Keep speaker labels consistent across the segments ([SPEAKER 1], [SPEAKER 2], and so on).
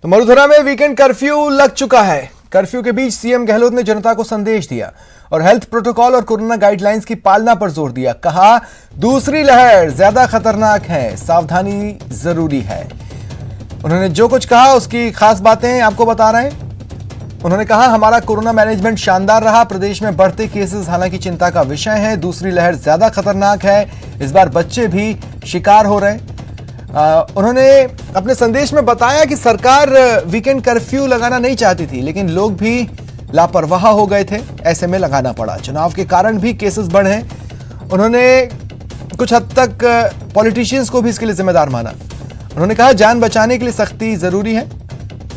[SPEAKER 1] तो मरुधरा में weekend curfew लग चुका है। कर्फ्यू के बीच सीएम गहलोत ने जनता को संदेश दिया और हेल्थ प्रोटोकॉल और कोरोना गाइडलाइंस की पालना पर जोर दिया। कहा, दूसरी लहर ज्यादा खतरनाक है, सावधानी जरूरी है। उन्होंने जो कुछ कहा उसकी खास बातें आपको बता रहे हैं। उन्होंने कहा, हमारा कोरोना मैनेजमेंट शानदार रहा। प्रदेश में बढ़ते केसेस हालांकि चिंता का विषय है। दूसरी लहर ज्यादा खतरनाक है। इस बार बच्चे भी शिकार हो रहे हैं। उन्होंने अपने संदेश में बताया कि सरकार वीकेंड कर्फ्यू लगाना नहीं चाहती थी, लेकिन लोग भी लापरवाह हो गए थे, ऐसे में लगाना पड़ा। चुनाव के कारण भी केसेस बढ़े। उन्होंने कुछ हद तक पॉलिटिशियंस को भी इसके लिए जिम्मेदार माना। उन्होंने कहा, जान बचाने के लिए सख्ती जरूरी है।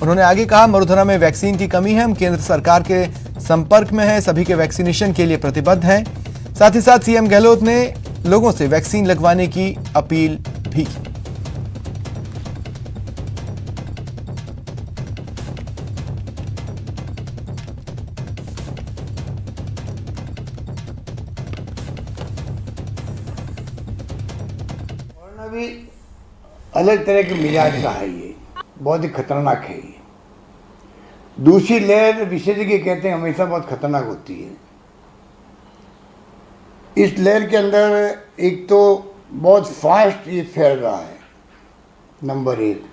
[SPEAKER 1] उन्होंने आगे कहा, मरुधरा में वैक्सीन की कमी है, हम केंद्र सरकार के संपर्क में हैं, सभी के वैक्सीनेशन के लिए प्रतिबद्ध हैं। साथ ही साथ सीएम गहलोत ने लोगों से वैक्सीन लगवाने की अपील भी की।
[SPEAKER 2] कोरोना भी अलग तरह के मिजाज का है, ये बहुत ही खतरनाक है। ये दूसरी लहर विशेषज्ञ कहते हैं हमेशा बहुत खतरनाक होती है। इस लहर के अंदर एक तो बहुत फास्ट ये फैल रहा है, नंबर एक।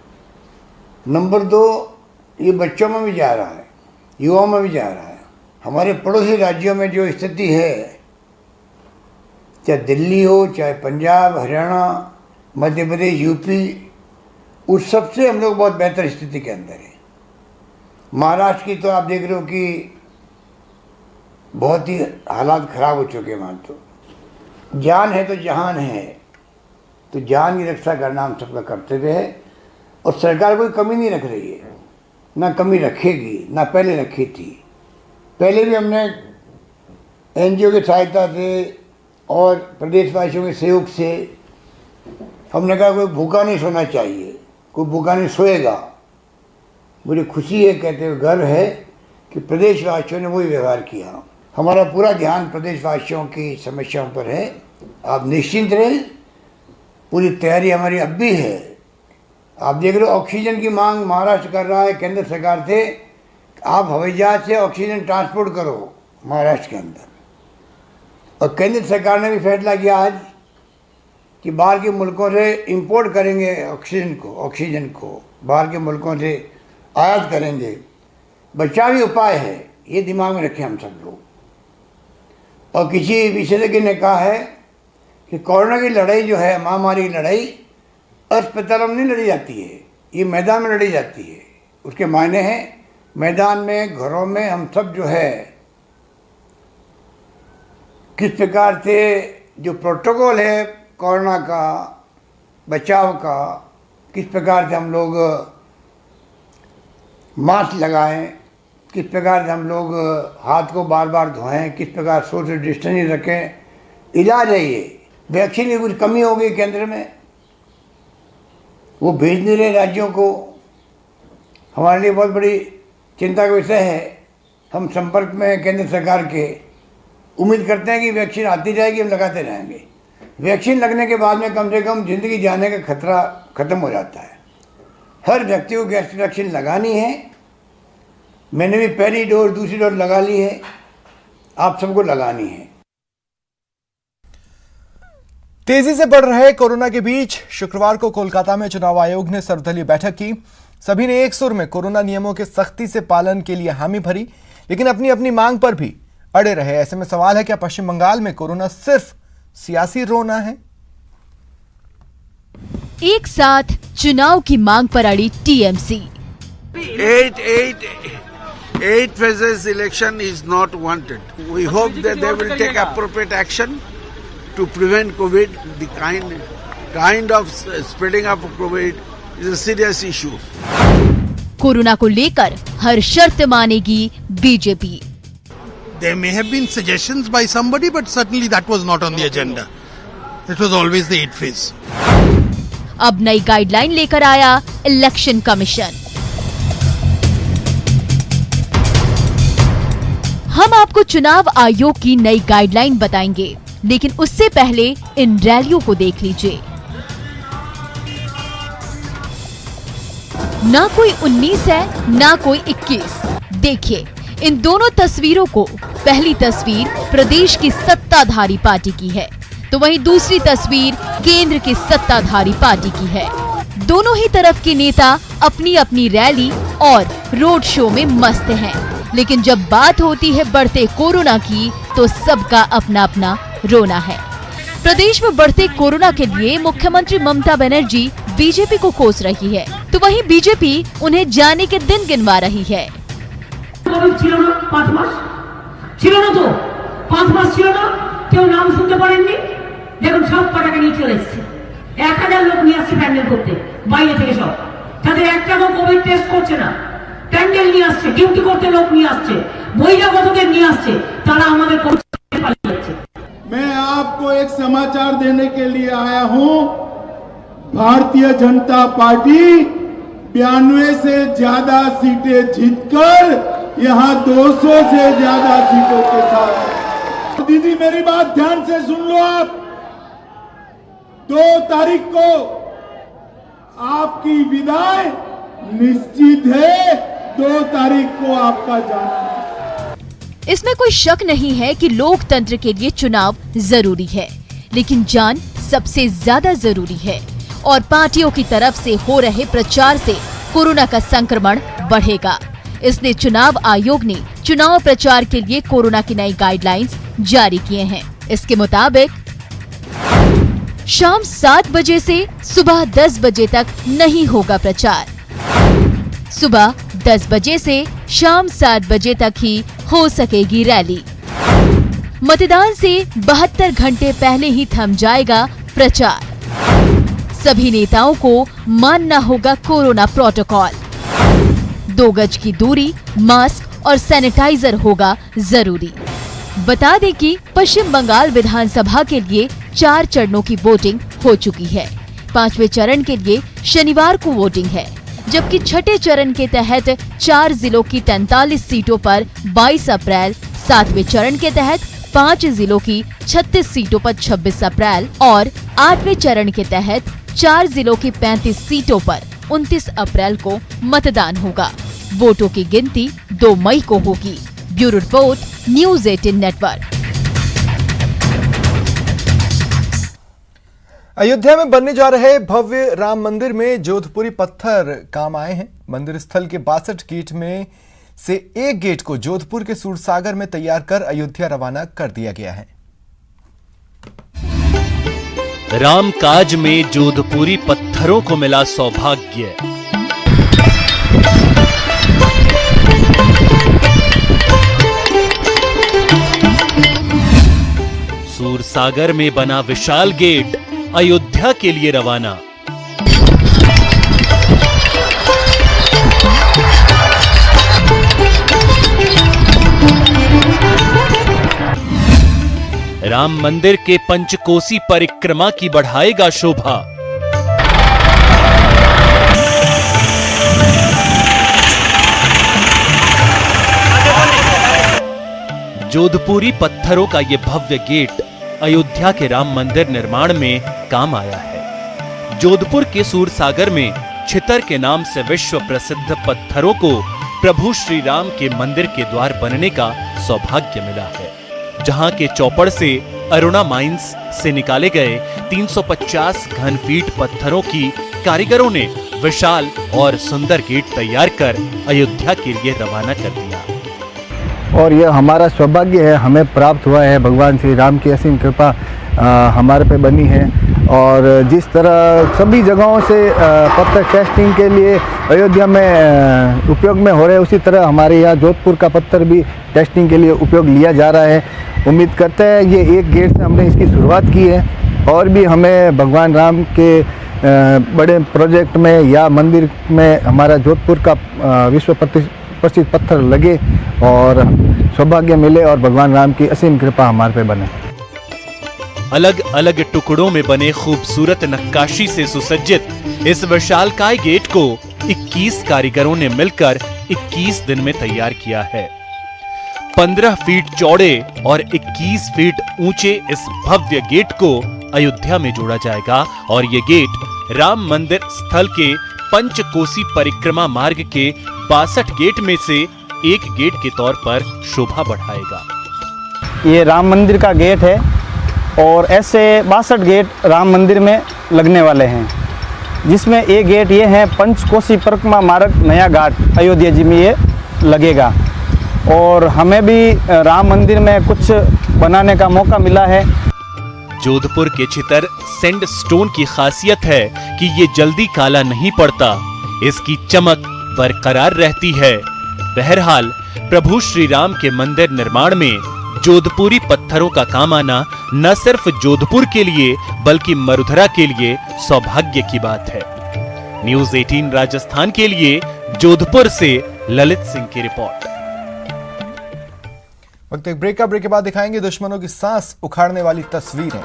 [SPEAKER 2] नंबर दो, ये बच्चों में भी जा रहा है, युवाओं में भी जा रहा है। हमारे पड़ोसी राज्यों में जो स्थिति है, चाहे दिल्ली हो, चाहे पंजाब, हरियाणा, मध्य प्रदेश, यूपी, उस सबसे हम लोग बहुत बेहतर स्थिति के अंदर है। महाराष्ट्र की तो आप देख रहे हो कि बहुत ही हालात खराब हो चुके हैं। वहाँ तो जान है तो जहान है, तो जान की रक्षा करना हम सबका कर्तव्य है। और सरकार कोई कमी नहीं रख रही है, ना कमी रखेगी, ना पहले रखी थी। पहले भी हमने एनजीओ की सहायता से और प्रदेशवासियों के सहयोग से हमने कहा कोई भूखा नहीं सोना चाहिए, कोई भूखा नहीं सोएगा। मुझे खुशी है, कहते हुए गर्व है कि प्रदेशवासियों ने वही व्यवहार किया। हमारा पूरा ध्यान प्रदेशवासियों की समस्याओं पर है। आप निश्चिंत रहें, पूरी तैयारी हमारी अब भी है। आप देख रहे हो ऑक्सीजन की मांग महाराष्ट्र कर रहा है केंद्र सरकार से। आप हवाई जहाज से ऑक्सीजन ट्रांसपोर्ट करो महाराष्ट्र के अंदर। और केंद्र सरकार ने भी फैसला किया आज कि बाहर के मुल्कों से इंपोर्ट करेंगे ऑक्सीजन को बाहर के मुल्कों से आयात करेंगे। बचावी उपाय है, ये दिमाग में रखें हम सब लोग। और किसी विशेषज्ञ ने कहा है कि कोरोना की लड़ाई जो है, महामारी की लड़ाई, अस्पतालों में नहीं लड़ी जाती है, ये मैदान में लड़ी जाती है। उसके मायने हैं मैदान में, घरों में हम सब जो है किस प्रकार से जो प्रोटोकॉल है कोरोना का बचाव का, किस प्रकार से हम लोग मास्क लगाएं, किस प्रकार से हम लोग हाथ को बार बार धोएं, किस प्रकार सोशल डिस्टेंसिंग रखें। इलाज है ये। वैक्सीन की कुछ कमी हो गई केंद्र में, वो भेज नहीं रहे राज्यों को। हमारे लिए बहुत बड़ी चिंता का विषय है। हम संपर्क में केंद्र सरकार के, उम्मीद करते हैं कि वैक्सीन आती जाएगी, हम लगाते रहेंगे। वैक्सीन लगने के बाद में कम से कम जिंदगी जाने का खतरा खत्म हो जाता है। हर व्यक्ति को वैक्सीन लगानी है। मैंने भी पहली डोज, दूसरी डोज लगा ली है, आप सबको लगानी है।
[SPEAKER 1] तेजी से बढ़ रहे कोरोना के बीच शुक्रवार को कोलकाता में चुनाव आयोग ने सर्वदलीय बैठक की। सभी ने एक सुर में कोरोना नियमों के सख्ती से पालन के लिए हामी भरी, लेकिन अपनी अपनी मांग पर भी अड़े रहे। ऐसे में सवाल है, क्या पश्चिम बंगाल में कोरोना सिर्फ सियासी रोना है?
[SPEAKER 3] एक साथ चुनाव की मांग पर अड़ी TMC.
[SPEAKER 4] 8 phases election is not wanted. We hope that they will take appropriate action to prevent COVID. The kind of spreading up of COVID is a serious issue.
[SPEAKER 3] Corona को लेकर हर शर्त मानेगी BJP.
[SPEAKER 5] There may have been suggestions by somebody, but certainly that was not on the agenda. It was always the 8th phase.
[SPEAKER 3] अब नई guideline लेकर आया election commission. हम आपको चुनाव आयोग की नई गाइडलाइन बताएंगे, लेकिन उससे पहले इन रैलियों को देख लीजिए। ना कोई 19 है ना कोई 21। देखिए इन दोनों तस्वीरों को। पहली तस्वीर प्रदेश की सत्ताधारी पार्टी की है तो वहीं दूसरी तस्वीर केंद्र की सत्ताधारी पार्टी की है। दोनों ही तरफ के नेता अपनी अपनी रैली और रोड शो में मस्त हैं। लेकिन जब बात होती है बढ़ते कोरोना की तो सबका अपना अपना रोना है। प्रदेश में बढ़ते कोरोना के लिए मुख्यमंत्री ममता बनर्जी बीजेपी को कोस रही है तो वहीं बीजेपी उन्हें जाने के दिन गिनवा रही है।
[SPEAKER 6] ছিল না 5 মাস ছিল না তো 5 মাস ছিল না কেউ নাম শুনতে পারেননি দেখুন সব টাকা নিয়ে চলে এসেছে 1000 লোক নিয়ে আসছে প্যান্ডেল করতে বাইরে থেকে সব তাদের একটাও কোভিড টেস্ট করছে না প্যান্ডেল নিয়ে আসছে ডিউটি করতে লোক নিয়ে আসছে বহিরাগতদের নিয়ে আসছে তারা আমাদের করতে পালিয়ে যাচ্ছে।
[SPEAKER 7] मैं आपको एक समाचार देने के लिए आया हूं। भारतीय जनता पार्टी 92 से ज्यादा सीटें जीतकर यहां 200 से ज्यादा सीटों के साथ। दीदी मेरी बात ध्यान से सुन लो आप। 2 तारीख को आपकी विदाई निश्चित है। 2 तारीख को आपका जाना।
[SPEAKER 3] इसमें कोई शक नहीं है कि लोकतंत्र के लिए चुनाव जरूरी है, लेकिन जान सबसे ज्यादा जरूरी है और पार्टियों की तरफ से हो रहे प्रचार से कोरोना का संक्रमण बढ़ेगा। इसलिए चुनाव आयोग ने चुनाव प्रचार के लिए कोरोना की नई गाइडलाइंस जारी किए हैं। इसके मुताबिक शाम 7 बजे से सुबह 10 बजे तक नहीं होगा प्रचार। सुबह 10 बजे से शाम 7 बजे तक ही हो सकेगी रैली। मतदान से 72 घंटे पहले ही थम जाएगा प्रचार। सभी नेताओं को मानना होगा कोरोना प्रोटोकॉल। 2 गज की दूरी, मास्क और सैनिटाइजर होगा जरूरी। बता दें कि पश्चिम बंगाल विधानसभा के लिए 4 चरणों की वोटिंग हो चुकी है। 5वें चरण के लिए शनिवार को वोटिंग है, जबकि छठे चरण के तहत 4 जिलों की 43 सीटों पर 22 अप्रैल, 7वें चरण के तहत 5 जिलों की 36 सीटों पर 26 अप्रैल और 8वें चरण के तहत 4 जिलों की 35 सीटों पर 29 अप्रैल को मतदान होगा। वोटों की गिनती 2 मई को होगी। Bureau report, news 18 network.
[SPEAKER 1] Ayodhya में बनने जा रहे भव्य राम मंदिर में जोधपुरी पत्थर काम आए हैं। मंदिर स्थल के 62 गेट में से एक गेट को जोधपुर के सूरसागर में तैयार कर अयोध्या रवाना कर दिया गया है।
[SPEAKER 8] रामकाज में जोधपुरी पत्थरों को मिला सौभाग्य। सूरसागर में बना विशाल गेट अयोध्या के लिए रवाना। राम मंदिर के पंचकोसी परिक्रमा की बढ़ाएगा शोभा। जोधपुरी पत्थरों का यह भव्य गेट अयोध्या के राम मंदिर निर्माण में काम आया है। जोधपुर के सूरसागर में छितर के नाम से विश्व प्रसिद्ध पत्थरों को प्रभु श्री राम के मंदिर के द्वार बनने का सौभाग्य मिला है। जहां के चौपड़ से अरुणा माइंस से निकाले गए 350 घन फीट पत्थरों की कारीगरों ने विशाल और सुंदर गेट तैयार कर अयोध्या के लिए रवाना कर दिया।
[SPEAKER 9] और यह हमारा सौभाग्य है, हमें प्राप्त हुआ है। भगवान श्री राम की असीम कृपा हमारे पे बनी है। और जिस तरह सभी जगहों से पत्थर टेस्टिंग के लिए अयोध्या में उपयोग में हो रहे हैं, उसी तरह हमारे यहाँ जोधपुर का पत्थर भी टेस्टिंग के लिए उपयोग लिया जा रहा है। उम्मीद करते हैं ये एक गेट से हमने इसकी शुरुआत की है और भी हमें भगवान राम के बड़े प्रोजेक्ट में या मंदिर में हमारा जोधपुर का विश्व प्रसिद्ध पत्थर लगे और सौभाग्य मिले और भगवान राम की असीम कृपा हमारे पे बने।
[SPEAKER 8] अलग अलग टुकड़ों में बने खूबसूरत नक्काशी से सुसज्जित इस विशालकाय गेट को 21 कारीगरों ने मिलकर 21 दिन में तैयार किया है। 15 फीट चौड़े और 21 फीट ऊंचे इस भव्य गेट को अयोध्या में जोड़ा जाएगा और ये गेट राम मंदिर स्थल के पंचकोसी परिक्रमा मार्ग के 62 गेट में से एक गेट के तौर पर शोभा बढ़ाएगा।
[SPEAKER 9] ये राम मंदिर का गेट है और ऐसे 62 गेट राम मंदिर में लगने वाले हैं, जिसमें एक गेट ये है पंचकोसी परिक्रमा मार्ग नया घाट अयोध्या जी में ये लगेगा। और हमें भी राम मंदिर में कुछ बनाने का मौका मिला है।
[SPEAKER 8] जोधपुर के छितर सैंडस्टोन की खासियत है कि ये जल्दी काला नहीं पड़ता, इसकी चमक बरकरार रहती है। बहरहाल प्रभु श्री राम के मंदिर निर्माण में जोधपुरी पत्थरों का काम आना न सिर्फ जोधपुर के लिए बल्कि मरुधरा के लिए सौभाग्य की बात है। न्यूज़ 18 राजस्थान के लिए जोधपुर से ललित सिंह की रिपोर्ट।
[SPEAKER 1] वक्त एक ब्रेक का, ब्रेक के बाद दिखाएंगे दुश्मनों की सांस उखाड़ने वाली तस्वीरें।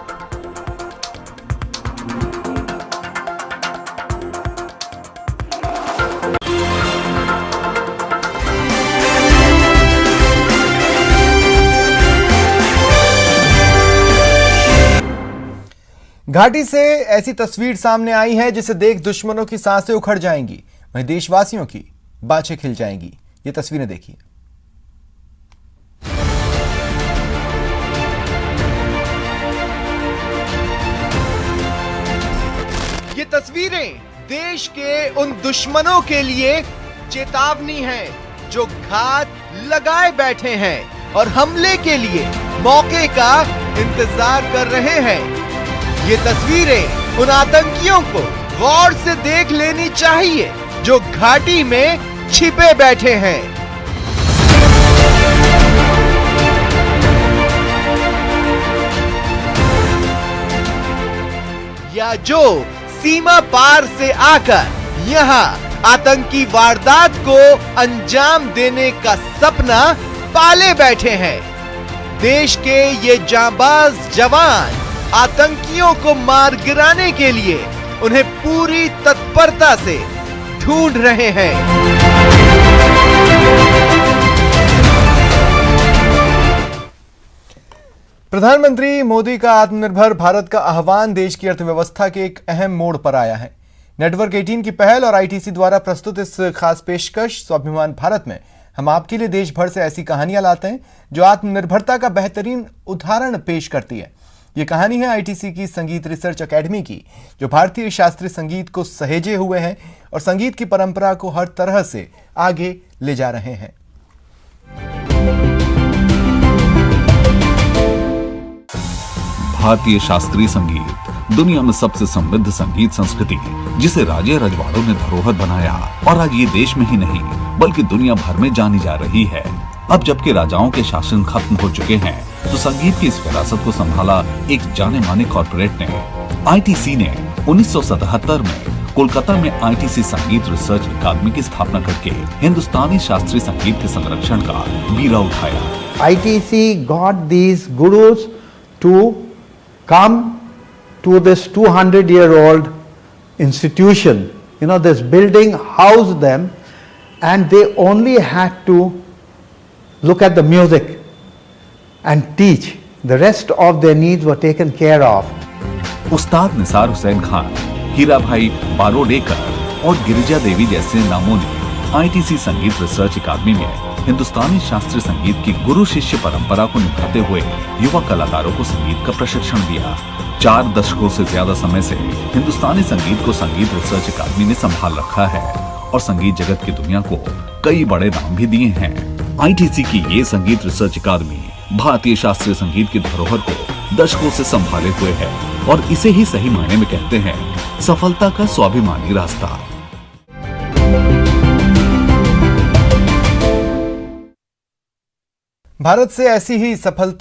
[SPEAKER 1] घाटी से ऐसी तस्वीर सामने आई है जिसे देख दुश्मनों की सांसें उखड़ जाएंगी, वहीं देशवासियों की बाछें खिल जाएंगी। ये तस्वीरें देखिए। ये तस्वीरें देश के उन दुश्मनों के लिए चेतावनी है जो घात लगाए बैठे हैं और हमले के लिए मौके का इंतजार कर रहे हैं। ये तस्वीरें उन आतंकियों को गौर से देख लेनी चाहिए जो घाटी में छिपे बैठे हैं। या जो सीमा पार से आकर यहां आतंकी वारदात को अंजाम देने का सपना पाले बैठे हैं। देश के ये जांबाज जवान आतंकियों को मार गिराने के लिए उन्हें पूरी तत्परता से ढूंढ रहे हैं। प्रधानमंत्री मोदी का आत्मनिर्भर भारत का आह्वान देश की अर्थव्यवस्था के एक अहम मोड़ पर आया है। नेटवर्क 18 की पहल और आईटीसी द्वारा प्रस्तुत इस खास पेशकश स्वाभिमान भारत में हम आपके लिए देश भर से ऐसी कहानियां लाते हैं जो आत्मनिर्भरता का बेहतरीन उदाहरण पेश करती है। ये कहानी है आईटीसी की संगीत रिसर्च एकेडमी की, जो भारतीय शास्त्रीय संगीत को सहेजे हुए हैं और संगीत की परंपरा को हर तरह से आगे ले जा रहे हैं।
[SPEAKER 10] भारतीय शास्त्रीय संगीत दुनिया में सबसे समृद्ध संगीत संस्कृति है, जिसे राजे रजवाड़ों ने धरोहर बनाया और आज ये देश में ही नहीं बल्कि दुनिया भर में जानी जा रही है। अब जबकि राजाओं के शासन खत्म हो चुके हैं, तो संगीत की इस विरासत को संभाला एक जाने माने कॉर्पोरेट ने। आईटीसी ने 1977 में कोलकाता में आईटीसी संगीत रिसर्च अकादमी की स्थापना करके हिंदुस्तानी शास्त्रीय संगीत के संरक्षण का बीड़ा उठाया।
[SPEAKER 11] ITC got these gurus to come to this 200-year-old institution. You know, this building housed them, and they only had to look at the music and teach. The rest of their needs were taken care of.
[SPEAKER 10] उस्ताद निसार हुसैन खान, हीरा भाई बारोडेकर और गिरिजा देवी जैसे नामों ने ITC संगीत research अकादमी में हिंदुस्तानी शास्त्रीय संगीत की गुरु शिष्य परंपरा को निभाते हुए युवा कलाकारों को संगीत का प्रशिक्षण दिया। 4 दशकों से ज्यादा समय से हिंदुस्तानी संगीत को संगीत रिसर्च अकादमी ने संभाल रखा है और संगीत जगत की दुनिया को कई बड़े नाम भी दिए हैं। आईटीसी की ये संगीत रिसर्च अकादमी भारतीय शास्त्रीय संगीत की धरोहर को दशकों से संभाले हुए है और इसे ही सही मायने में कहते हैं सफलता का स्वाभिमानी रास्ता।
[SPEAKER 1] भारत से ऐसी ही सफलता